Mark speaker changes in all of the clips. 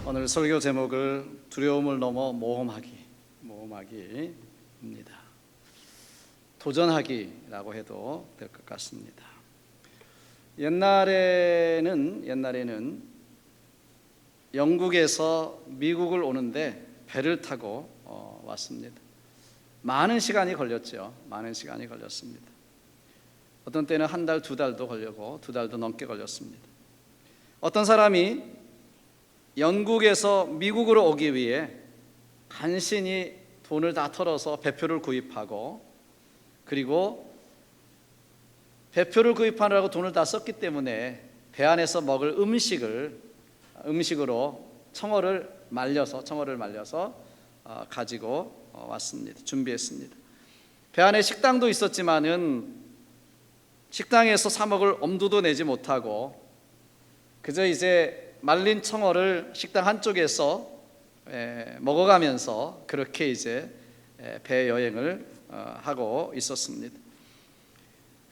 Speaker 1: 오늘 설교 제목을 두려움을 넘어 모험하기입니다. 도전하기라고 해도 될 것 같습니다. 옛날에는 영국에서 미국을 오는데 배를 타고 왔습니다. 많은 시간이 걸렸죠. 많은 시간이 걸렸습니다. 어떤 때는 한 달, 두 달도 걸리고 두 달도 넘게 걸렸습니다. 어떤 사람이 영국에서 미국으로 오기 위해 간신히 돈을 다 털어서 배표를 구입하고, 그리고 배표를 구입하느라고 돈을 다 썼기 때문에 배 안에서 먹을 음식으로 청어를 말려서 가지고 왔습니다. 준비했습니다. 배 안에 식당도 있었지만은 식당에서 사 먹을 엄두도 내지 못하고 그저 이제 말린 청어를 식당 한쪽에서 먹어가면서 그렇게 이제 배 여행을 하고 있었습니다.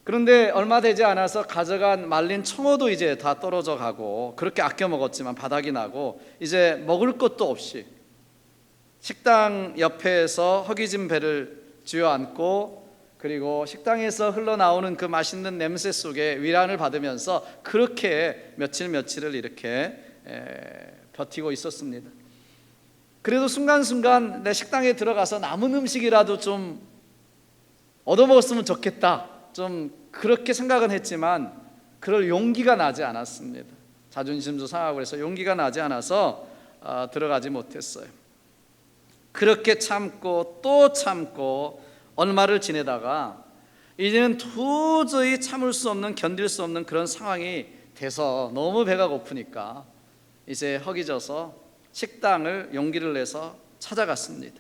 Speaker 1: 그런데 얼마 되지 않아서 가져간 말린 청어도 이제 다 떨어져 가고, 그렇게 아껴 먹었지만 바닥이 나고 이제 먹을 것도 없이 식당 옆에서 허기진 배를 쥐어안고, 그리고 식당에서 흘러나오는 그 맛있는 냄새 속에 위안을 받으면서 그렇게 며칠을 이렇게 버티고 있었습니다. 그래도 순간순간 내 식당에 들어가서 남은 음식이라도 좀 얻어먹었으면 좋겠다, 좀 그렇게 생각은 했지만 그럴 용기가 나지 않았습니다. 자존심도 상하고 해서 용기가 나지 않아서 들어가지 못했어요. 그렇게 참고 또 참고 얼마를 지내다가 이제는 도저히 참을 수 없는, 견딜 수 없는 그런 상황이 돼서 너무 배가 고프니까 이제 허기져서 식당을 용기를 내서 찾아갔습니다.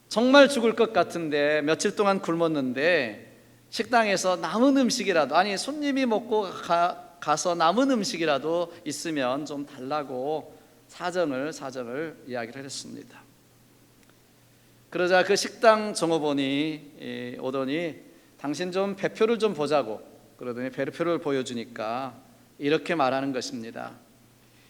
Speaker 1: 정말 죽을 것 같은데 며칠 동안 굶었는데 식당에서 남은 음식이라도, 아니 손님이 먹고 가서 남은 음식이라도 있으면 좀 달라고 사정을 이야기를 했습니다. 그러자 그 식당 종업원이 오더니 당신 좀 배표를 좀 보자고 그러더니 배표를 보여주니까 이렇게 말하는 것입니다.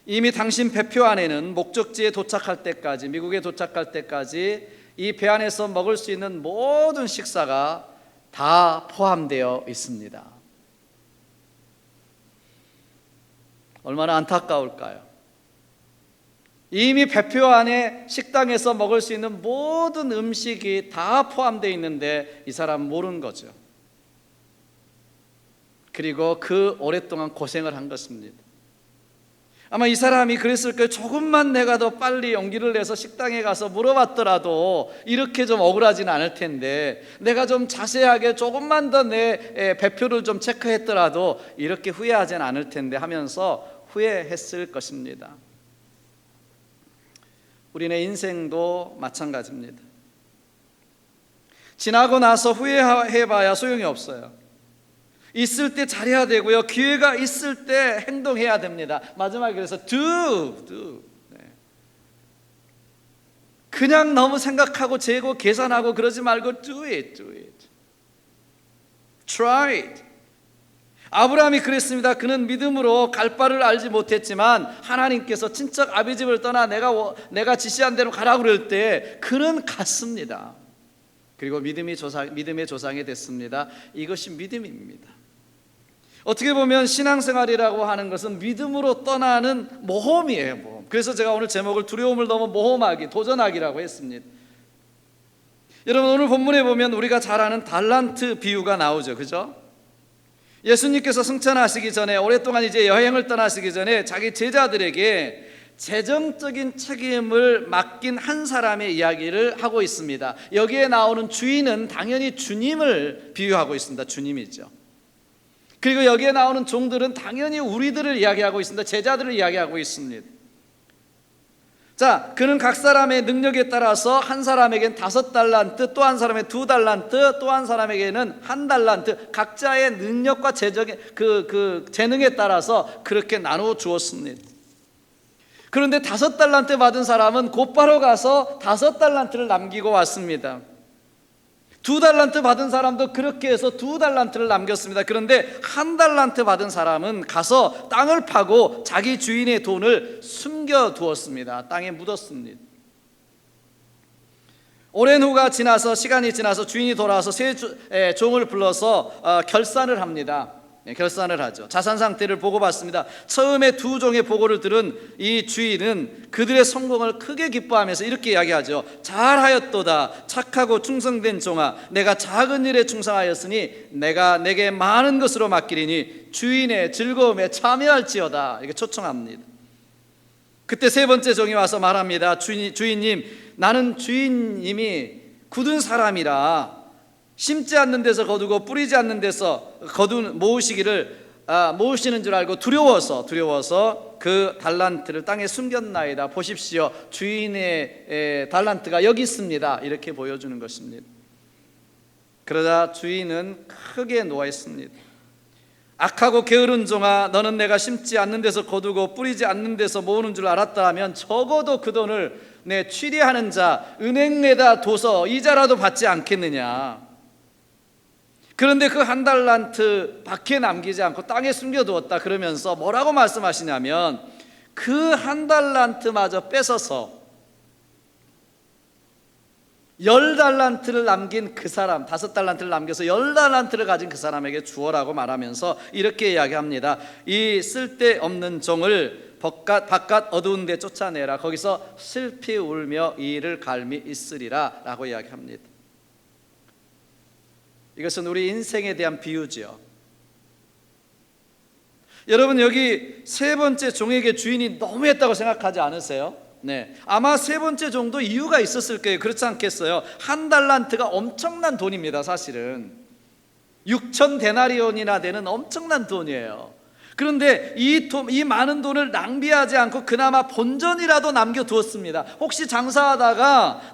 Speaker 1: 이미 당신 배표 안에는 목적지에 도착할 때까지, 미국에 도착할 때까지 이 배 안에서 먹을 수 있는 모든 식사가 다 포함되어 있습니다. 얼마나 안타까울까요? 이미 배표 안에 식당에서 먹을 수 있는 모든 음식이 다 포함되어 있는데 이 사람 모르는 거죠. 그리고 그 오랫동안 고생을 한 것입니다. 아마 이 사람이 그랬을 거예요. 조금만 내가 더 빨리 용기를 내서 식당에 가서 물어봤더라도 이렇게 좀 억울하지는 않을 텐데, 내가 좀 자세하게 조금만 더 내 배표를 좀 체크했더라도 이렇게 후회하지는 않을 텐데 하면서 후회했을 것입니다. 우리네 인생도 마찬가지입니다. 지나고 나서 후회해봐야 소용이 없어요. 있을 때 잘해야 되고요, 기회가 있을 때 행동해야 됩니다. 마지막에 그래서 do. 그냥 너무 생각하고 재고 계산하고 그러지 말고 do it. try it. 아브라함이 그랬습니다. 그는 믿음으로 갈 바를 알지 못했지만 하나님께서 친척 아비 집을 떠나 내가 지시한 대로 가라고 그럴 때 그는 갔습니다. 그리고 믿음의 조상이 됐습니다. 이것이 믿음입니다. 어떻게 보면 신앙생활이라고 하는 것은 믿음으로 떠나는 모험이에요, 모험. 그래서 제가 오늘 제목을 두려움을 넘어 모험하기, 도전하기라고 했습니다. 여러분, 오늘 본문에 보면 우리가 잘 아는 달란트 비유가 나오죠, 그죠? 예수님께서 승천하시기 전에, 오랫동안 이제 여행을 떠나시기 전에 자기 제자들에게 재정적인 책임을 맡긴 한 사람의 이야기를 하고 있습니다. 여기에 나오는 주인은 당연히 주님을 비유하고 있습니다. 주님이죠. 그리고 여기에 나오는 종들은 당연히 우리들을 이야기하고 있습니다. 제자들을 이야기하고 있습니다. 자, 그는 각 사람의 능력에 따라서 한 사람에게는 5달란트, 또 한 사람에게 2달란트, 또 한 사람에게는 1달란트, 각자의 능력과 재능에 따라서 그렇게 나누어 주었습니다. 그런데 5달란트 받은 사람은 곧바로 가서 5달란트를 남기고 왔습니다. 2달란트 받은 사람도 그렇게 해서 2달란트를 남겼습니다. 그런데 1달란트 받은 사람은 가서 땅을 파고 자기 주인의 돈을 숨겨두었습니다. 땅에 묻었습니다. 오랜 후가 지나서, 시간이 지나서 주인이 돌아와서 새 종을 불러서 결산을 합니다. 결산을 하죠. 자산 상태를 보고받습니다. 처음에 2종의 보고를 들은 이 주인은 그들의 성공을 크게 기뻐하면서 이렇게 이야기하죠. 잘하였도다 착하고 충성된 종아, 내가 작은 일에 충성하였으니 내가 내게 많은 것으로 맡기리니 주인의 즐거움에 참여할지어다. 이렇게 초청합니다. 그때 세 번째 종이 와서 말합니다. 주인님, 나는 주인님이 굳은 사람이라 심지 않는 데서 거두고 뿌리지 않는 데서 모으시는 줄 알고 두려워서 그 달란트를 땅에 숨겼나이다. 보십시오, 주인의 달란트가 여기 있습니다. 이렇게 보여주는 것입니다. 그러자 주인은 크게 노하였습니다. 악하고 게으른 종아, 너는 내가 심지 않는 데서 거두고 뿌리지 않는 데서 모으는 줄 알았다면 적어도 그 돈을 내 취리하는 자 은행에다 둬서 이자라도 받지 않겠느냐. 그런데 그 1달란트 밖에 남기지 않고 땅에 숨겨두었다. 그러면서 뭐라고 말씀하시냐면 그 1달란트마저 뺏어서 10달란트를 남긴 그 사람, 5달란트를 남겨서 10달란트를 가진 그 사람에게 주어라고 말하면서 이렇게 이야기합니다. 이 쓸데없는 종을 바깥 어두운 데 쫓아내라. 거기서 슬피 울며 이를 갈미 있으리라 라고 이야기합니다. 이것은 우리 인생에 대한 비유지요. 여러분, 여기 세 번째 종에게 주인이 너무했다고 생각하지 않으세요? 네, 아마 세 번째 종도 이유가 있었을 거예요. 그렇지 않겠어요? 1달란트가 엄청난 돈입니다. 사실은 6,000데나리온이나 되는 엄청난 돈이에요. 그런데 이 많은 돈을 낭비하지 않고 그나마 본전이라도 남겨두었습니다. 혹시 장사하다가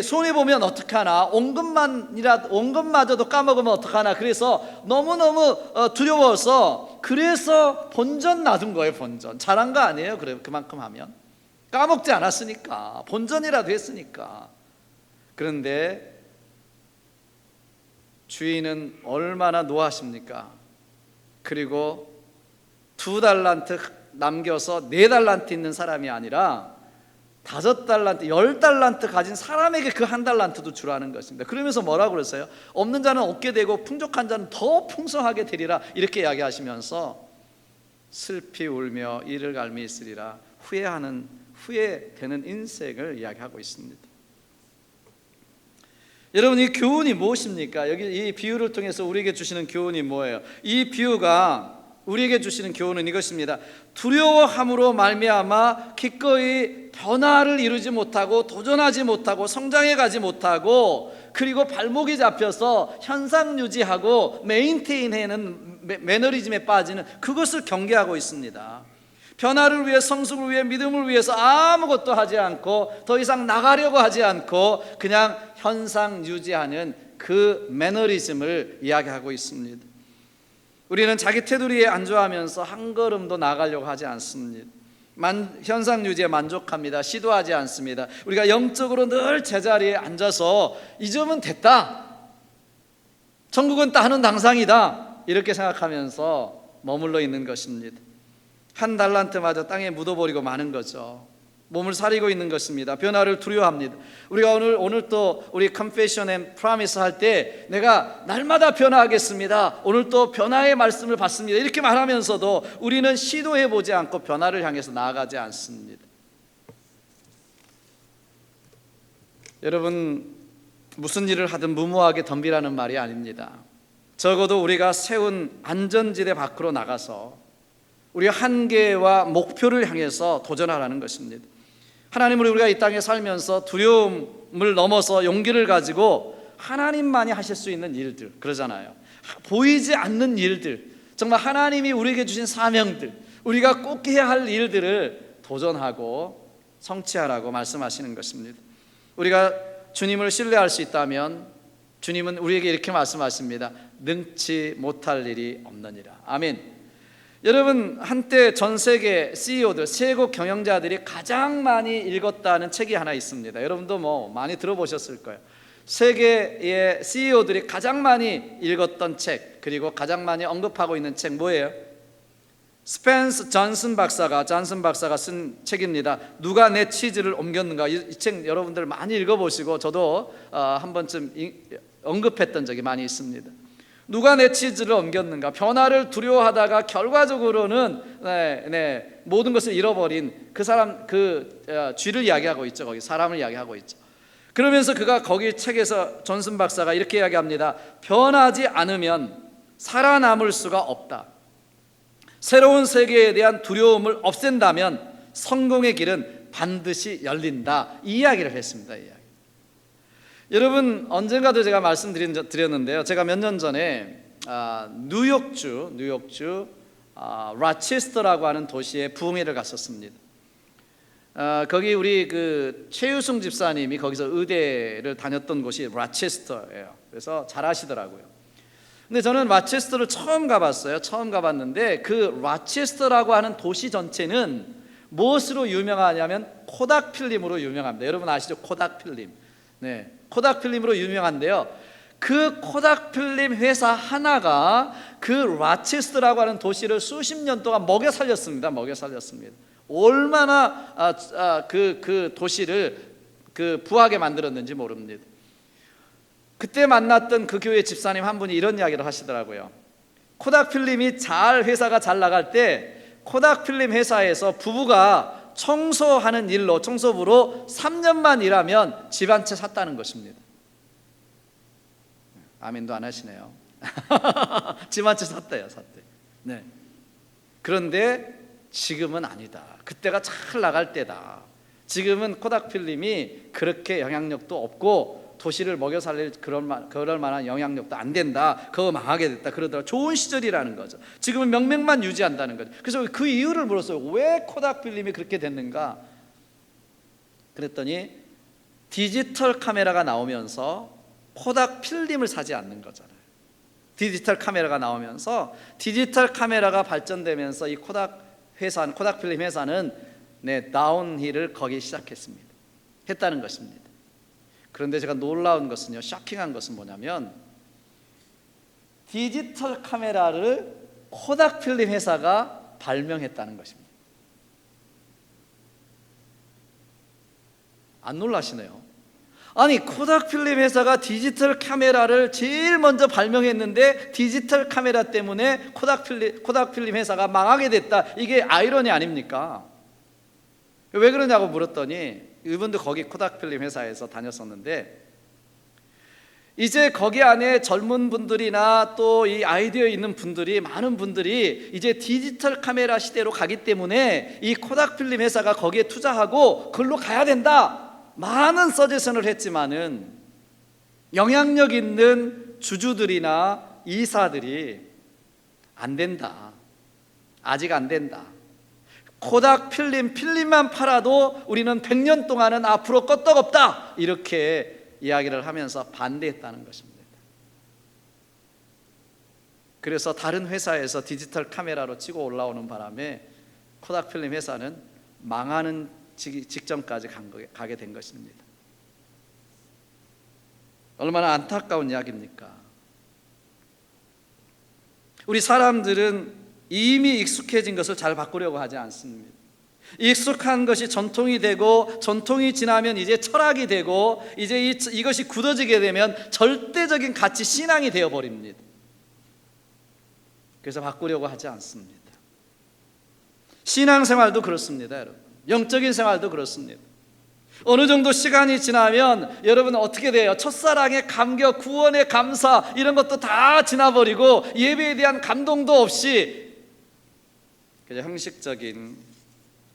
Speaker 1: 손해 보면 어떡하나, 온 것마저도 까먹으면 어떡하나. 그래서 너무너무 두려워서 그래서 본전 놔둔 거예요. 본전 잘한 거 아니에요? 그래, 그만큼 하면 까먹지 않았으니까, 본전이라도 했으니까. 그런데 주인은 얼마나 노하십니까? 그리고 2달란트 남겨서 4달란트 있는 사람이 아니라 5달란트, 10달란트 가진 사람에게 그 1달란트도 주라는 것입니다. 그러면서 뭐라고 그랬어요? 없는 자는 없게 되고 풍족한 자는 더 풍성하게 되리라. 이렇게 이야기하시면서 슬피 울며 이를 갈미 있으리라. 후회되는 인생을 이야기하고 있습니다. 여러분, 이 교훈이 무엇입니까? 여기 이 비유를 통해서 우리에게 주시는 교훈이 뭐예요? 이 비유가 우리에게 주시는 교훈은 이것입니다. 두려워함으로 말미암아 기꺼이 변화를 이루지 못하고 도전하지 못하고 성장해 가지 못하고 그리고 발목이 잡혀서 현상 유지하고 메인테인하는 매너리즘에 빠지는 그것을 경계하고 있습니다. 변화를 위해, 성숙을 위해, 믿음을 위해서 아무것도 하지 않고 더 이상 나가려고 하지 않고 그냥 현상 유지하는 그 매너리즘을 이야기하고 있습니다. 우리는 자기 테두리에 안주하면서 한 걸음도 나가려고 하지 않습니다. 현상 유지에 만족합니다. 시도하지 않습니다. 우리가 영적으로 늘 제자리에 앉아서 이 점은 됐다, 천국은 따는 당상이다, 이렇게 생각하면서 머물러 있는 것입니다. 1달란트마저 땅에 묻어버리고 마는 거죠. 몸을 사리고 있는 것입니다. 변화를 두려워합니다. 우리가 오늘 또 우리 Confession and Promise 할 때 내가 날마다 변화하겠습니다, 오늘 또 변화의 말씀을 받습니다, 이렇게 말하면서도 우리는 시도해보지 않고 변화를 향해서 나아가지 않습니다. 여러분, 무슨 일을 하든 무모하게 덤비라는 말이 아닙니다. 적어도 우리가 세운 안전지대 밖으로 나가서 우리의 한계와 목표를 향해서 도전하라는 것입니다. 하나님을 우리가 이 땅에 살면서 두려움을 넘어서 용기를 가지고 하나님만이 하실 수 있는 일들, 그러잖아요. 보이지 않는 일들, 정말 하나님이 우리에게 주신 사명들, 우리가 꼭 해야 할 일들을 도전하고 성취하라고 말씀하시는 것입니다. 우리가 주님을 신뢰할 수 있다면 주님은 우리에게 이렇게 말씀하십니다. 능치 못할 일이 없느니라. 아멘. 여러분, 한때 전 세계 CEO들, 최고 경영자들이 가장 많이 읽었다는 책이 하나 있습니다. 여러분도 많이 들어보셨을 거예요. 세계의 CEO들이 가장 많이 읽었던 책, 그리고 가장 많이 언급하고 있는 책 뭐예요? 스펜스 존슨 박사가 쓴 책입니다. 누가 내 치즈를 옮겼는가. 이 책 여러분들 많이 읽어보시고 저도 한 번쯤 언급했던 적이 많이 있습니다. 누가 내 치즈를 옮겼는가. 변화를 두려워하다가 결과적으로는 모든 것을 잃어버린 그 사람, 쥐를 이야기하고 있죠. 거기 사람을 이야기하고 있죠. 그러면서 그가 거기 책에서 존슨 박사가 이렇게 이야기합니다. 변하지 않으면 살아남을 수가 없다. 새로운 세계에 대한 두려움을 없앤다면 성공의 길은 반드시 열린다. 이 이야기를 했습니다. 이 이야기. 여러분, 언젠가도 제가 말씀드렸는데요. 제가 몇 년 전에 뉴욕주 라체스터라고 하는 도시에 부흥회를 갔었습니다. 거기 우리 최유승 집사님이 거기서 의대를 다녔던 곳이 라체스터예요. 그래서 잘 아시더라고요. 근데 저는 라체스터를 처음 가봤어요. 처음 가봤는데 그 라체스터라고 하는 도시 전체는 무엇으로 유명하냐면 코닥 필름으로 유명합니다. 여러분 아시죠? 코닥 필름. 네, 코닥 필름으로 유명한데요. 그 코닥 필름 회사 하나가 그 라체스터라고 하는 도시를 수십 년 동안 먹여 살렸습니다. 얼마나 그 도시를 부하게 만들었는지 모릅니다. 그때 만났던 그 교회 집사님 한 분이 이런 이야기를 하시더라고요. 코닥 필름이 회사가 잘 나갈 때 코닥 필름 회사에서 부부가 청소하는 일로, 청소부로 3년만 일하면 집 한 채 샀다는 것입니다. 아멘도 안 하시네요. 집 한 채 샀대요. 네. 그런데 지금은 아니다. 그때가 잘 나갈 때다. 지금은 코닥 필름이 그렇게 영향력도 없고 도시를 먹여 살릴 그럴 만한 영향력도 안 된다. 그거 망하게 됐다. 그러더라고요. 좋은 시절이라는 거죠. 지금은 명맥만 유지한다는 거죠. 그래서 그 이유를 물었어요. 왜 코닥 필름이 그렇게 됐는가? 그랬더니 디지털 카메라가 나오면서 코닥 필름을 사지 않는 거잖아요. 디지털 카메라가 나오면서 디지털 카메라가 발전되면서 이 코닥 필름 회사는 다운힐을 거기 시작했습니다. 했다는 것입니다. 그런데 제가 놀라운 것은요, 쇼킹한 것은 뭐냐면 디지털 카메라를 코닥 필름 회사가 발명했다는 것입니다. 안 놀라시네요. 아니, 코닥 필름 회사가 디지털 카메라를 제일 먼저 발명했는데 디지털 카메라 때문에 코닥 필름 회사가 망하게 됐다. 이게 아이러니 아닙니까? 왜 그러냐고 물었더니 이분도 거기 코닥 필름 회사에서 다녔었는데 이제 거기 안에 젊은 분들이나 또 이 아이디어에 있는 분들이, 많은 분들이 이제 디지털 카메라 시대로 가기 때문에 이 코닥 필름 회사가 거기에 투자하고 그걸로 가야 된다. 많은 서제션을 했지만은 영향력 있는 주주들이나 이사들이 안 된다. 아직 안 된다. 코닥 필름만 팔아도 우리는 100년 동안은 앞으로 끄떡없다. 이렇게 이야기를 하면서 반대했다는 것입니다. 그래서 다른 회사에서 디지털 카메라로 치고 올라오는 바람에 코닥 필름 회사는 망하는 직전까지 가게 된 것입니다. 얼마나 안타까운 이야기입니까? 우리 사람들은 이미 익숙해진 것을 잘 바꾸려고 하지 않습니다. 익숙한 것이 전통이 되고 전통이 지나면 이제 철학이 되고 이제 이것이 굳어지게 되면 절대적인 가치 신앙이 되어버립니다. 그래서 바꾸려고 하지 않습니다. 신앙생활도 그렇습니다, 여러분. 영적인 생활도 그렇습니다. 어느 정도 시간이 지나면 여러분 어떻게 돼요? 첫사랑의 감격, 구원의 감사 이런 것도 다 지나버리고 예배에 대한 감동도 없이 그냥 형식적인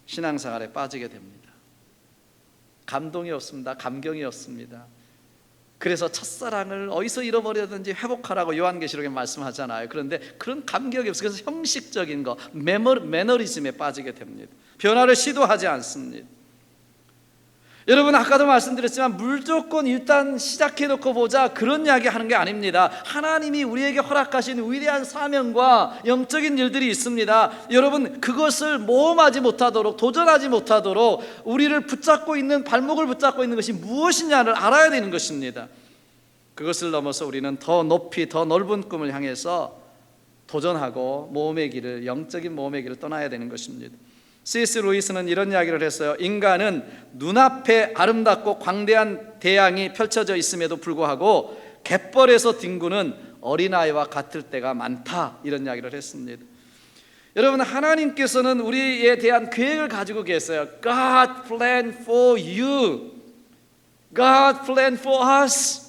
Speaker 1: 신앙생활에 빠지게 됩니다. 감동이 없습니다. 감경이 없습니다. 그래서 첫사랑을 어디서 잃어버렸든지 회복하라고 요한계시록에 말씀하잖아요. 그런데 그런 감격이 없어요. 그래서 형식적인 거, 매너리즘에 빠지게 됩니다. 변화를 시도하지 않습니다. 여러분 아까도 말씀드렸지만 무조건 일단 시작해놓고 보자 그런 이야기 하는 게 아닙니다. 하나님이 우리에게 허락하신 위대한 사명과 영적인 일들이 있습니다. 여러분 그것을 모험하지 못하도록, 도전하지 못하도록 우리를 붙잡고 있는, 발목을 붙잡고 있는 것이 무엇이냐를 알아야 되는 것입니다. 그것을 넘어서 우리는 더 높이 더 넓은 꿈을 향해서 도전하고 모험의 길을, 영적인 모험의 길을 떠나야 되는 것입니다. C.S. 루이스는 이런 이야기를 했어요. 인간은 눈앞에 아름답고 광대한 대양이 펼쳐져 있음에도 불구하고 갯벌에서 뒹구는 어린아이와 같을 때가 많다, 이런 이야기를 했습니다. 여러분, 하나님께서는 우리에 대한 계획을 가지고 계세요. God plan for you. God plan for us.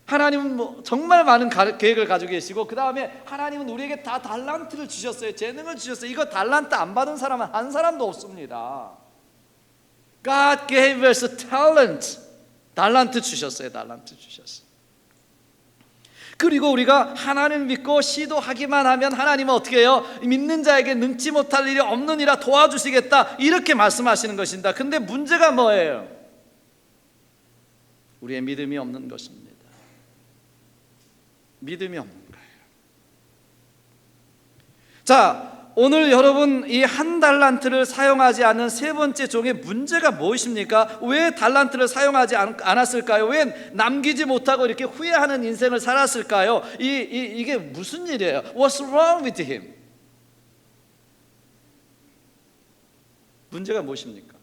Speaker 1: 하나님은 정말 많은 계획을 가지고 계시고, 그 다음에 하나님은 우리에게 다 달란트를 주셨어요. 재능을 주셨어요. 이거 달란트 안 받은 사람은 한 사람도 없습니다. God gave us a talent. 달란트 주셨어요. 달란트 주셨어요. 그리고 우리가 하나님을 믿고 시도하기만 하면 하나님은 어떻게 해요? 믿는 자에게 능치 못할 일이 없느니라 도와주시겠다, 이렇게 말씀하시는 것입니다. 근데 문제가 뭐예요? 우리의 믿음이 없는 것입니다. 믿음이 없는 거예요. 자, 오늘 여러분 이 한 달란트를 사용하지 않는 세 번째 종의 문제가 무엇입니까? 왜 달란트를 사용하지 않았을까요? 왜 남기지 못하고 이렇게 후회하는 인생을 살았을까요? 이게 무슨 일이에요? What's wrong with him? 문제가 무엇입니까?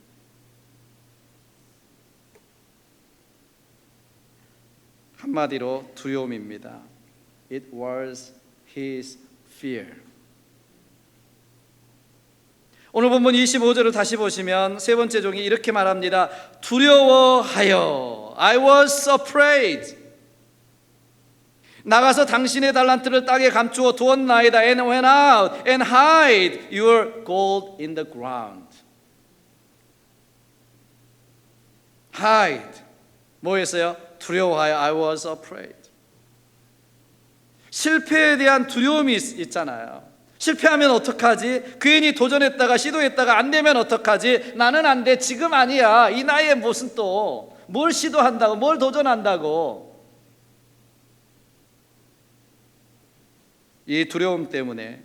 Speaker 1: 한마디로 두려움입니다. It was his fear. 오늘 본문 25절을 다시 보시면 세 번째 종이 이렇게 말합니다. 두려워하여, I was afraid. 나가서 당신의 달란트를 땅에 감추어 두었나이다. And went out and hide your gold in the ground. hide, 뭐였어요? 두려워하여, I was afraid. 실패에 대한 두려움이 있잖아요. 실패하면 어떡하지? 괜히 도전했다가 시도했다가 안 되면 어떡하지? 나는 안 돼, 지금 아니야. 이 나이에 무슨 또 뭘 시도한다고, 뭘 도전한다고. 이 두려움 때문에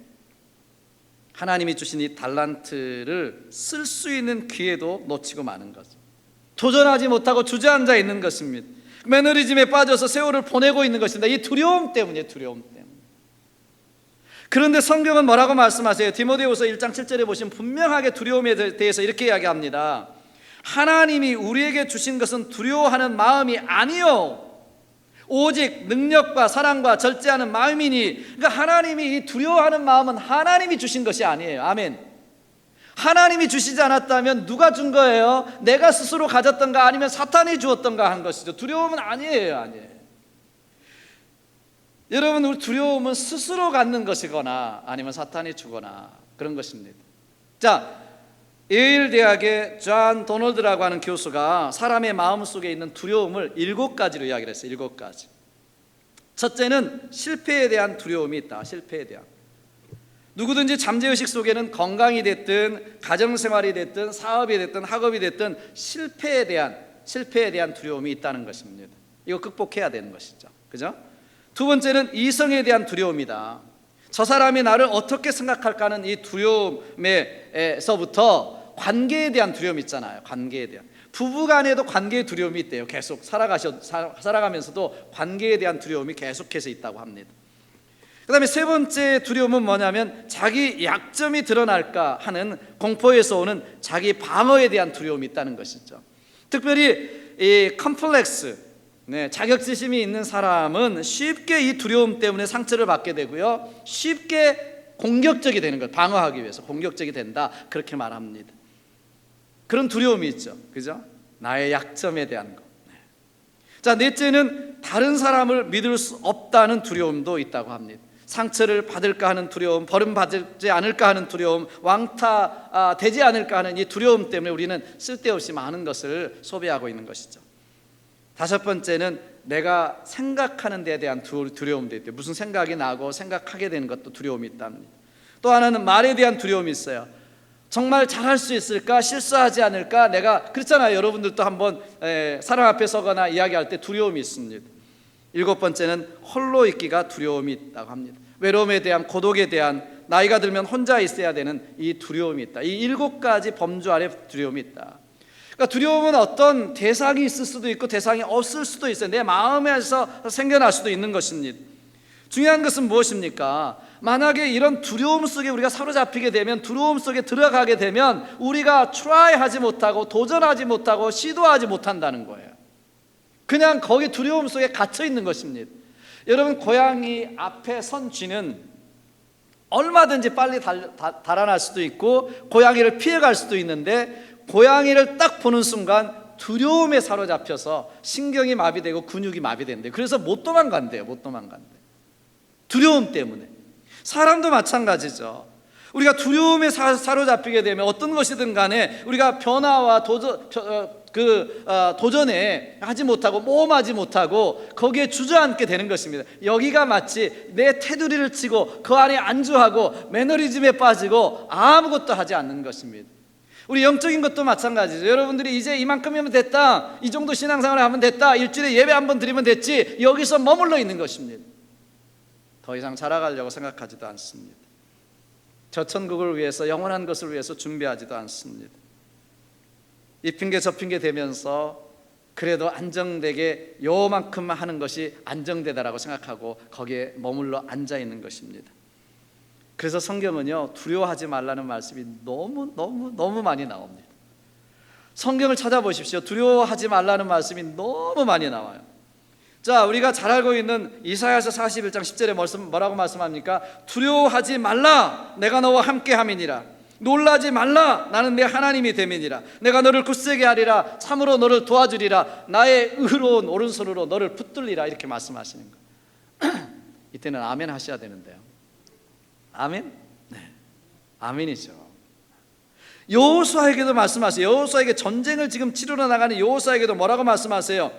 Speaker 1: 하나님이 주신 이 달란트를 쓸 수 있는 기회도 놓치고 마는 거죠. 도전하지 못하고 주저앉아 있는 것입니다. 매너리즘에 빠져서 세월을 보내고 있는 것입니다. 이 두려움 때문이에요. 두려움 때문에. 그런데 성경은 뭐라고 말씀하세요? 디모데후서 1장 7절에 보시면 분명하게 두려움에 대해서 이렇게 이야기합니다. 하나님이 우리에게 주신 것은 두려워하는 마음이 아니요 오직 능력과 사랑과 절제하는 마음이니. 그러니까 하나님이 이 두려워하는 마음은 하나님이 주신 것이 아니에요. 아멘. 하나님이 주시지 않았다면 누가 준 거예요? 내가 스스로 가졌던가 아니면 사탄이 주었던가 한 것이죠. 두려움은 아니에요. 여러분, 우리 두려움은 스스로 갖는 것이거나 아니면 사탄이 주거나 그런 것입니다. 자, 예일 대학의 존 도널드라고 하는 교수가 사람의 마음속에 있는 두려움을 7가지로 이야기를 했어요. 7가지. 첫째는 실패에 대한 두려움이 있다. 실패에 대한. 누구든지 잠재의식 속에는 건강이 됐든 가정생활이 됐든 사업이 됐든 학업이 됐든 실패에 대한 두려움이 있다는 것입니다. 이거 극복해야 되는 것이죠. 그죠? 두 번째는 이성에 대한 두려움이다. 저 사람이 나를 어떻게 생각할까 하는 이 두려움에서부터 관계에 대한 두려움이 있잖아요. 관계에 대한. 부부간에도 관계의 두려움이 있대요. 계속 살아가면서도 관계에 대한 두려움이 계속해서 있다고 합니다. 그 다음에 세 번째 두려움은 뭐냐면 자기 약점이 드러날까 하는 공포에서 오는 자기 방어에 대한 두려움이 있다는 것이죠. 특별히 이 컴플렉스, 자격지심이 있는 사람은 쉽게 이 두려움 때문에 상처를 받게 되고요, 쉽게 공격적이 되는 것, 방어하기 위해서 공격적이 된다, 그렇게 말합니다. 그런 두려움이 있죠. 그죠? 나의 약점에 대한 것. 자, 넷째는 다른 사람을 믿을 수 없다는 두려움도 있다고 합니다. 상처를 받을까 하는 두려움, 버림받지 않을까 하는 두려움, 왕따되지 않을까 하는 이 두려움 때문에 우리는 쓸데없이 많은 것을 소비하고 있는 것이죠. 다섯 번째는 내가 생각하는 데에 대한 두려움도 있대요. 무슨 생각이 나고 생각하게 되는 것도 두려움이 있답니다. 또 하나는 말에 대한 두려움이 있어요. 정말 잘할 수 있을까? 실수하지 않을까? 내가 그렇잖아요. 여러분들도 한번 사람 앞에 서거나 이야기할 때 두려움이 있습니다. 일곱 번째는 홀로 있기가 두려움이 있다고 합니다. 외로움에 대한, 고독에 대한, 나이가 들면 혼자 있어야 되는 이 두려움이 있다. 이 7가지 범주 아래 두려움이 있다. 그러니까 두려움은 어떤 대상이 있을 수도 있고 대상이 없을 수도 있어요. 내 마음에서 생겨날 수도 있는 것입니다. 중요한 것은 무엇입니까? 만약에 이런 두려움 속에 우리가 사로잡히게 되면, 두려움 속에 들어가게 되면 우리가 트라이하지 못하고 도전하지 못하고 시도하지 못한다는 거예요. 그냥 거기 두려움 속에 갇혀 있는 것입니다. 여러분, 고양이 앞에 선 쥐는 얼마든지 빨리 달아날 수도 있고 고양이를 피해갈 수도 있는데, 고양이를 딱 보는 순간 두려움에 사로잡혀서 신경이 마비되고 근육이 마비된대요. 그래서 못 도망간대요. 못 도망간대요. 두려움 때문에. 사람도 마찬가지죠. 우리가 두려움에 사로잡히게 되면 어떤 것이든 간에 우리가 변화와 도전에 하지 못하고 모험하지 못하고 거기에 주저앉게 되는 것입니다. 여기가 마치 내 테두리를 치고 그 안에 안주하고 매너리즘에 빠지고 아무것도 하지 않는 것입니다. 우리 영적인 것도 마찬가지죠. 여러분들이 이제 이만큼이면 됐다, 이 정도 신앙생활을 하면 됐다, 일주일에 예배 한번 드리면 됐지, 여기서 머물러 있는 것입니다. 더 이상 자라가려고 생각하지도 않습니다. 저 천국을 위해서, 영원한 것을 위해서 준비하지도 않습니다. 이 핑계 저 핑계 대면서 그래도 안정되게 요만큼만 하는 것이 안정되다라고 생각하고 거기에 머물러 앉아 있는 것입니다. 그래서 성경은요, 두려워하지 말라는 말씀이 너무 많이 나옵니다. 성경을 찾아보십시오. 두려워하지 말라는 말씀이 너무 많이 나와요. 자, 우리가 잘 알고 있는 이사야서 41장 10절에 뭐라고 말씀합니까? 두려워하지 말라, 내가 너와 함께 함이니라. 놀라지 말라, 나는 내 하나님이 됨이니라. 내가 너를 굳세게 하리라. 참으로 너를 도와주리라. 나의 의로운 오른손으로 너를 붙들리라. 이렇게 말씀하시는 거예요. 이때는 아멘 하셔야 되는데요. 아멘? 네, 아멘이죠. 여호수아에게도 말씀하세요. 여호수아에게 전쟁을 지금 치르러 나가는 여호수아에게도 뭐라고 말씀하세요?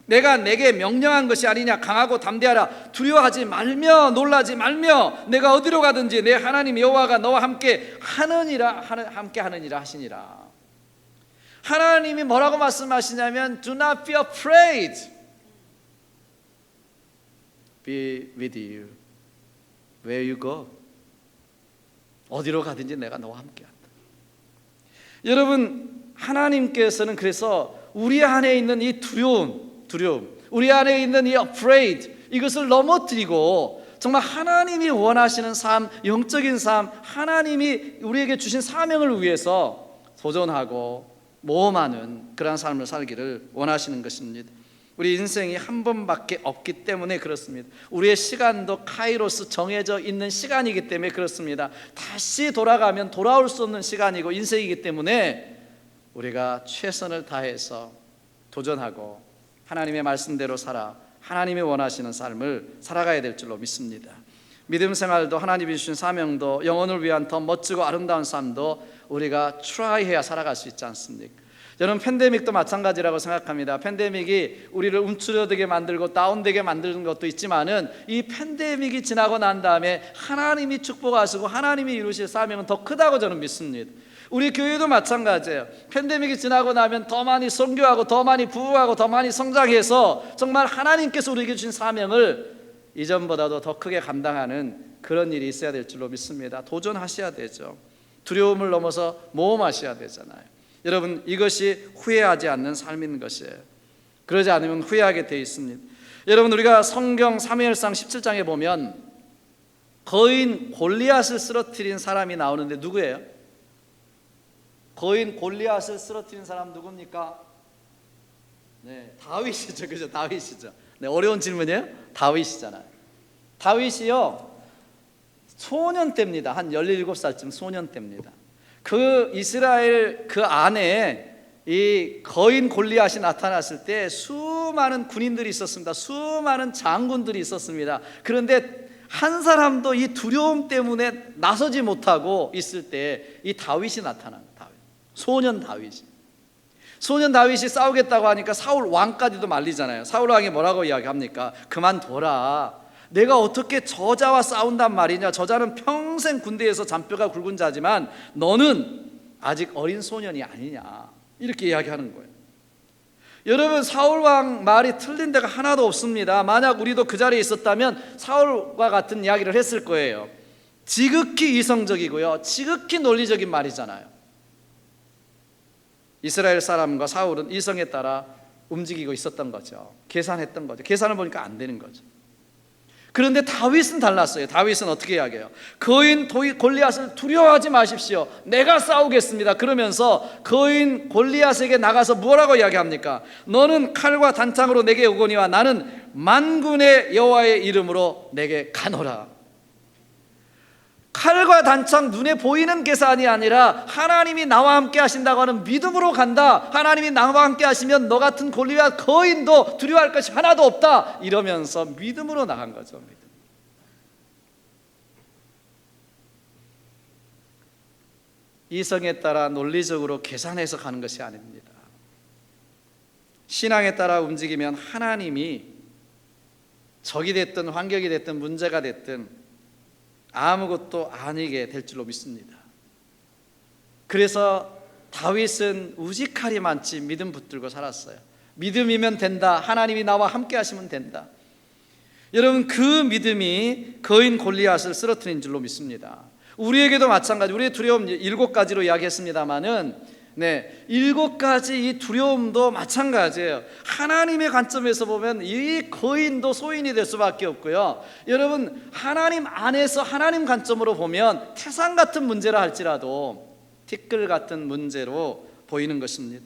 Speaker 1: 내가 내게 명령한 것이 아니냐. 강하고 담대하라. 두려워하지 말며 놀라지 말며 내가 어디로 가든지 내 하나님 여호와가 너와 함께 하느니라. 함께 하느니라 하시니라. 하나님이 뭐라고 말씀하시냐면 Do not be afraid. Be with you where you go. 어디로 가든지 내가 너와 함께한다. 여러분, 하나님께서는 그래서 우리 안에 있는 이 두려움, 우리 안에 있는 이 afraid, 이것을 넘어뜨리고 정말 하나님이 원하시는 삶, 영적인 삶, 하나님이 우리에게 주신 사명을 위해서 도전하고 모험하는 그러한 삶을 살기를 원하시는 것입니다. 우리 인생이 한 번밖에 없기 때문에 그렇습니다. 우리의 시간도 카이로스, 정해져 있는 시간이기 때문에 그렇습니다. 다시 돌아가면 돌아올 수 없는 시간이고 인생이기 때문에 우리가 최선을 다해서 도전하고 하나님의 말씀대로 살아 하나님이 원하시는 삶을 살아가야 될 줄로 믿습니다. 믿음 생활도 하나님이 주신 사명도 영혼을 위한 더 멋지고 아름다운 삶도 우리가 트라이해야 살아갈 수 있지 않습니까? 저는 팬데믹도 마찬가지라고 생각합니다. 팬데믹이 우리를 움츠러들게 만들고 다운되게 만드는 것도 있지만은 이 팬데믹이 지나고 난 다음에 하나님이 축복하시고 하나님이 이루실 사명은 더 크다고 저는 믿습니다. 우리 교회도 마찬가지예요. 팬데믹이 지나고 나면 더 많이 선교하고 더 많이 부흥하고 더 많이 성장해서 정말 하나님께서 우리에게 주신 사명을 이전보다도 더 크게 감당하는 그런 일이 있어야 될 줄로 믿습니다. 도전하셔야 되죠. 두려움을 넘어서 모험하셔야 되잖아요. 여러분, 이것이 후회하지 않는 삶인 것이에요. 그러지 않으면 후회하게 되어 있습니다. 여러분, 우리가 성경 사무엘상 17장에 보면 거인 골리앗을 쓰러뜨린 사람이 나오는데 누구예요? 거인 골리앗을 쓰러뜨린 사람 누굽니까? 네, 다윗이죠. 그죠? 다윗이죠. 네, 어려운 질문이에요? 다윗이잖아요. 다윗이요, 소년 때입니다. 한 17살쯤 소년 때입니다. 그 이스라엘 그 안에 이 거인 골리앗이 나타났을 때 수많은 군인들이 있었습니다. 수많은 장군들이 있었습니다. 그런데 한 사람도 이 두려움 때문에 나서지 못하고 있을 때 이 다윗이 나타납니다. 소년 다윗이 싸우겠다고 하니까 사울 왕까지도 말리잖아요. 사울 왕이 뭐라고 이야기합니까? 그만둬라. 내가 어떻게 저자와 싸운단 말이냐. 저자는 평생 군대에서 잔뼈가 굵은 자지만 너는 아직 어린 소년이 아니냐. 이렇게 이야기하는 거예요. 여러분, 사울왕 말이 틀린 데가 하나도 없습니다. 만약 우리도 그 자리에 있었다면 사울과 같은 이야기를 했을 거예요. 지극히 이성적이고요, 지극히 논리적인 말이잖아요. 이스라엘 사람과 사울은 이성에 따라 움직이고 있었던 거죠. 계산했던 거죠. 계산을 보니까 안 되는 거죠. 그런데 다윗은 달랐어요. 다윗은 어떻게 이야기해요? 거인 골리앗을 두려워하지 마십시오. 내가 싸우겠습니다. 그러면서 거인 골리앗에게 나가서 뭐라고 이야기합니까? 너는 칼과 단창으로 내게 오거니와 나는 만군의 여호와의 이름으로 내게 가노라. 칼과 단창 눈에 보이는 계산이 아니라 하나님이 나와 함께 하신다고 하는 믿음으로 간다. 하나님이 나와 함께 하시면 너 같은 골리앗 거인도 두려워할 것이 하나도 없다. 이러면서 믿음으로 나간 거죠. 믿음. 이성에 따라 논리적으로 계산해서 가는 것이 아닙니다. 신앙에 따라 움직이면 하나님이 적이 됐든 환경이 됐든 문제가 됐든 아무것도 아니게 될 줄로 믿습니다. 그래서 다윗은 우직할이 많지 믿음 붙들고 살았어요. 믿음이면 된다. 하나님이 나와 함께 하시면 된다. 여러분, 그 믿음이 거인 골리앗을 쓰러뜨린 줄로 믿습니다. 우리에게도 마찬가지. 우리의 두려움 7가지로 이야기했습니다마는 7가지 이 두려움도 마찬가지예요. 하나님의 관점에서 보면 이 거인도 소인이 될 수밖에 없고요. 여러분, 하나님 안에서 하나님 관점으로 보면 태산 같은 문제라 할지라도 티끌 같은 문제로 보이는 것입니다.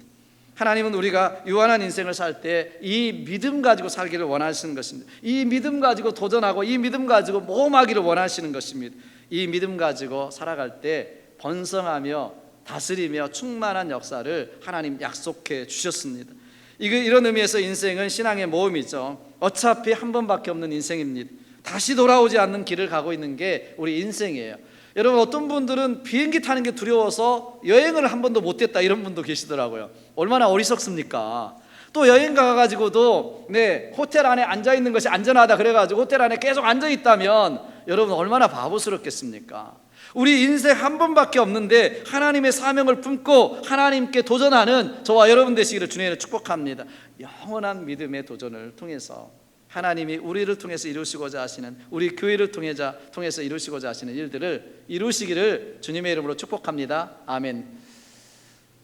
Speaker 1: 하나님은 우리가 유한한 인생을 살 때 이 믿음 가지고 살기를 원하시는 것입니다. 이 믿음 가지고 도전하고 이 믿음 가지고 모험하기를 원하시는 것입니다. 이 믿음 가지고 살아갈 때 번성하며 다스리며 충만한 역사를 하나님 약속해 주셨습니다. 이런 의미에서 인생은 신앙의 모험이죠. 어차피 한 번밖에 없는 인생입니다. 다시 돌아오지 않는 길을 가고 있는 게 우리 인생이에요. 여러분, 어떤 분들은 비행기 타는 게 두려워서 여행을 한 번도 못 했다 이런 분도 계시더라고요. 얼마나 어리석습니까? 또 여행 가가지고도 호텔 안에 앉아있는 것이 안전하다 그래가지고 호텔 안에 계속 앉아있다면 여러분 얼마나 바보스럽겠습니까? 우리 인생 한 번밖에 없는데 하나님의 사명을 품고 하나님께 도전하는 저와 여러분 되시기를 주님으로 축복합니다. 영원한 믿음의 도전을 통해서 하나님이 우리를 통해서 이루시고자 하시는, 우리 교회를 통해서 이루시고자 하시는 일들을 이루시기를 주님의 이름으로 축복합니다. 아멘.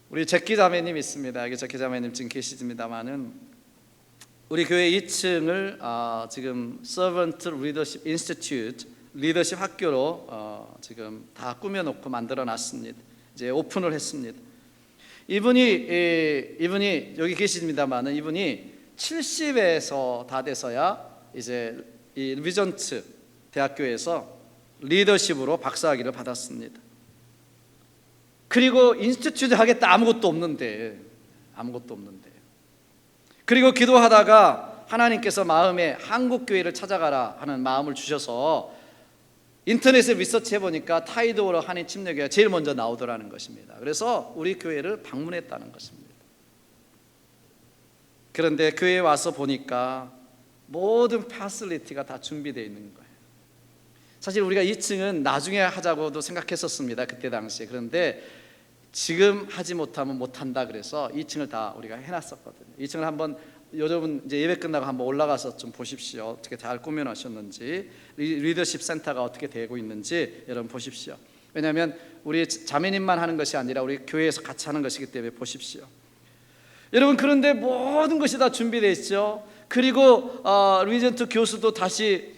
Speaker 1: 우리 제키 자매님 있습니다. 여기 제키 자매님 지금 계시집니다만은 우리 교회 2층을 지금 Servant Leadership Institute 리더십 학교로 지금 다 꾸며놓고 만들어놨습니다. 이제 오픈을 했습니다. 이분이 여기 계십니다만은 이분이 70에서 다 돼서야 이제 이 리전트 대학교에서 리더십으로 박사학위를 받았습니다. 그리고 인스티튜트 하겠다 아무것도 없는데 그리고 기도하다가 하나님께서 마음에 한국 교회를 찾아가라 하는 마음을 주셔서 인터넷에 리서치 해보니까 타이드워러 한인 침례교회가 제일 먼저 나오더라는 것입니다. 그래서 우리 교회를 방문했다는 것입니다. 그런데 교회에 와서 보니까 모든 패실리티가 다 준비되어 있는 거예요. 사실 우리가 2층은 나중에 하자고도 생각했었습니다. 그때 당시에. 그런데 지금 하지 못하면 못한다 그래서 2층을 다 우리가 해놨었거든요. 2층을 한번 여러분 이제 예배 끝나고 한번 올라가서 좀 보십시오. 어떻게 잘 꾸며놓으셨는지, 리더십 센터가 어떻게 되고 있는지 여러분 보십시오. 왜냐하면 우리 자매님만 하는 것이 아니라 우리 교회에서 같이 하는 것이기 때문에 보십시오. 여러분, 그런데 모든 것이 다 준비되어 있죠. 그리고 리전트 교수도 다시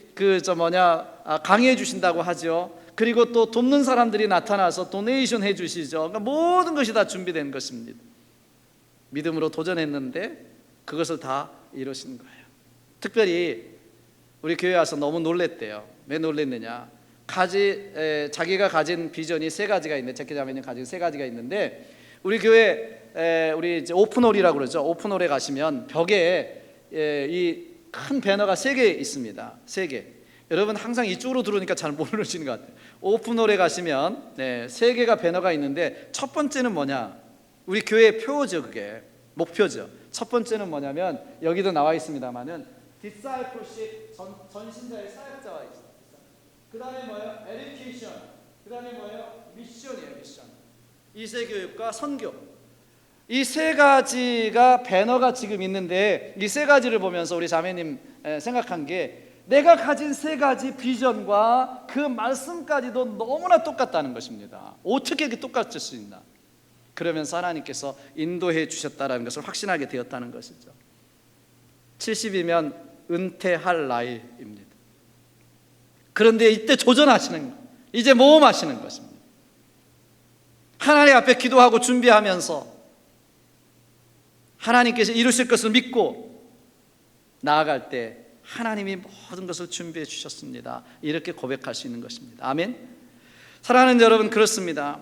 Speaker 1: 강의해 주신다고 하죠. 그리고 또 돕는 사람들이 나타나서 도네이션 해 주시죠. 그러니까 모든 것이 다 준비된 것입니다. 믿음으로 도전했는데 그것을 다 이루신 거예요. 특별히 우리 교회 와서 너무 놀랬대요. 왜 놀랬느냐? 자기가 가진 비전이 3가지가 있는데, 제키 자매님 가진 3가지가 있는데, 우리 교회 우리 이제 오픈홀이라고 그러죠. 오픈홀에 가시면 벽에 이 큰 배너가 3개 있습니다. 3개. 여러분 항상 이쪽으로 들어오니까 잘 모르시는 것 같아요. 오픈홀에 가시면 3개가 배너가 있는데, 첫 번째는 뭐냐? 우리 교회의 표죠. 그게 목표죠. 첫 번째는 뭐냐면 여기도 나와 있습니다만은 discipleship, 전신자의 사역자가 있습니다. 그 다음에 뭐예요? education. 그 다음에 뭐예요? 미션이에요. 미션. 2세 교육과 선교. 이 3가지가 배너가 지금 있는데, 이 3가지를 보면서 우리 자매님 생각한 게, 내가 가진 3가지 비전과 그 말씀까지도 너무나 똑같다는 것입니다. 어떻게 이렇게 똑같을 수 있나? 그러면서 하나님께서 인도해 주셨다는 것을 확신하게 되었다는 것이죠. 70이면 은퇴할 나이입니다. 그런데 이때 조전하시는 거예요. 이제 모험하시는 것입니다. 하나님 앞에 기도하고 준비하면서 하나님께서 이루실 것을 믿고 나아갈 때 하나님이 모든 것을 준비해 주셨습니다. 이렇게 고백할 수 있는 것입니다. 아멘. 사랑하는 여러분, 그렇습니다.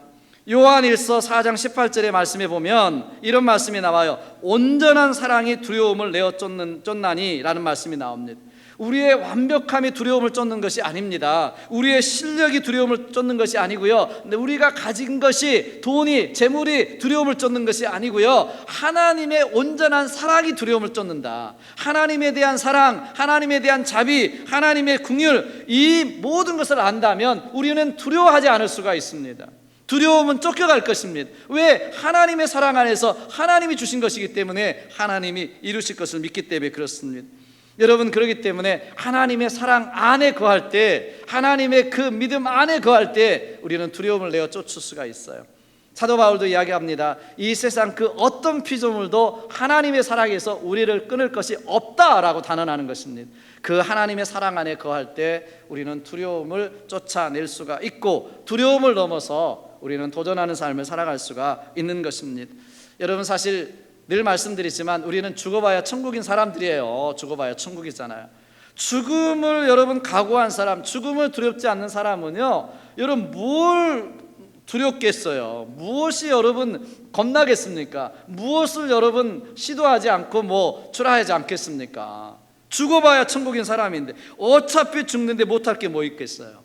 Speaker 1: 요한일서 4장 18절의 말씀에 보면 이런 말씀이 나와요. 온전한 사랑이 두려움을 내어 쫓나니 라는 말씀이 나옵니다. 우리의 완벽함이 두려움을 쫓는 것이 아닙니다. 우리의 실력이 두려움을 쫓는 것이 아니고요. 근데 우리가 가진 것이, 돈이, 재물이 두려움을 쫓는 것이 아니고요. 하나님의 온전한 사랑이 두려움을 쫓는다. 하나님에 대한 사랑, 하나님에 대한 자비, 하나님의 긍휼, 이 모든 것을 안다면 우리는 두려워하지 않을 수가 있습니다. 두려움은 쫓겨갈 것입니다. 왜? 하나님의 사랑 안에서 하나님이 주신 것이기 때문에 하나님이 이루실 것을 믿기 때문에 그렇습니다. 여러분, 그렇기 때문에 하나님의 사랑 안에 거할 때, 하나님의 그 믿음 안에 거할 때 우리는 두려움을 내어 쫓을 수가 있어요. 사도 바울도 이야기합니다. 이 세상 그 어떤 피조물도 하나님의 사랑에서 우리를 끊을 것이 없다라고 단언하는 것입니다. 그 하나님의 사랑 안에 거할 때 우리는 두려움을 쫓아낼 수가 있고, 두려움을 넘어서 우리는 도전하는 삶을 살아갈 수가 있는 것입니다. 여러분, 사실 늘 말씀드리지만 우리는 죽어봐야 천국인 사람들이에요. 죽어봐야 천국이잖아요. 죽음을 여러분 각오한 사람, 죽음을 두렵지 않는 사람은요, 여러분 뭘 두렵겠어요? 무엇이 여러분 겁나겠습니까? 무엇을 여러분 시도하지 않고 뭐 출하하지 않겠습니까? 죽어봐야 천국인 사람인데 어차피 죽는데 못할 게 뭐 있겠어요?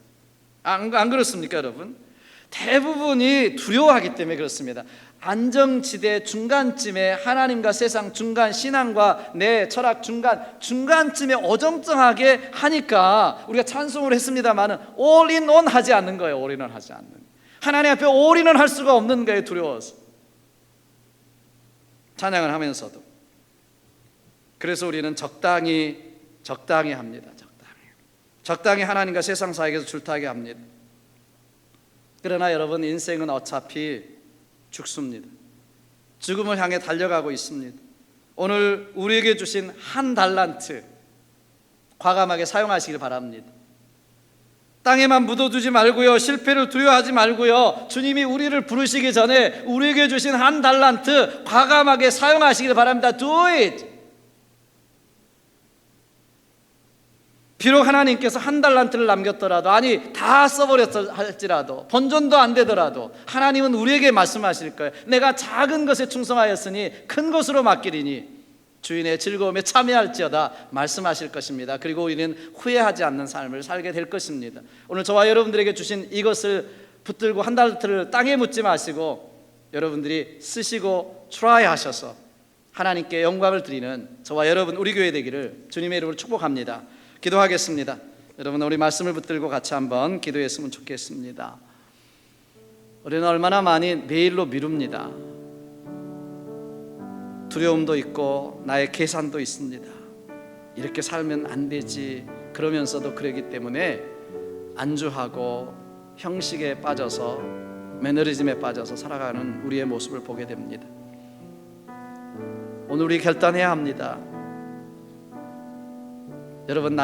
Speaker 1: 안 그렇습니까, 여러분? 대부분이 두려워하기 때문에 그렇습니다. 안정지대 중간쯤에 하나님과 세상 중간, 신앙과 내 철학 중간쯤에 어정쩡하게 하니까 우리가 찬송을 했습니다마는 올인원 하지 않는 거예요. 올인원 하지 않는 거예요. 하나님 앞에 올인원 할 수가 없는 거예요. 두려워서. 찬양을 하면서도. 그래서 우리는 적당히 합니다. 적당히 하나님과 세상 사이에서 줄타기 합니다. 그러나 여러분, 인생은 어차피 죽습니다. 죽음을 향해 달려가고 있습니다. 오늘 우리에게 주신 한 달란트 과감하게 사용하시길 바랍니다. 땅에만 묻어두지 말고요, 실패를 두려워하지 말고요, 주님이 우리를 부르시기 전에 우리에게 주신 한 달란트 과감하게 사용하시길 바랍니다. Do it. 비록 하나님께서 한 달란트를 남겼더라도, 아니 다 써버렸다 할지라도, 본전도 안 되더라도 하나님은 우리에게 말씀하실 거예요. 내가 작은 것에 충성하였으니 큰 것으로 맡기리니 주인의 즐거움에 참여할지어다 말씀하실 것입니다. 그리고 우리는 후회하지 않는 삶을 살게 될 것입니다. 오늘 저와 여러분들에게 주신 이것을 붙들고 한 달란트를 땅에 묻지 마시고 여러분들이 쓰시고 트라이 하셔서 하나님께 영광을 드리는 저와 여러분, 우리 교회 되기를 주님의 이름으로 축복합니다. 기도하겠습니다. 여러분, 우리 말씀을 붙들고 같이 한번 기도했으면 좋겠습니다. 우리는 얼마나 많이 내일로 미룹니다. 두려움도 있고 나의 계산도 있습니다. 이렇게 살면 안 되지 그러면서도 그러기 때문에 안주하고 형식에 빠져서 매너리즘에 빠져서 살아가는 우리의 모습을 보게 됩니다. 오늘 우리 결단해야 합니다. 여러분,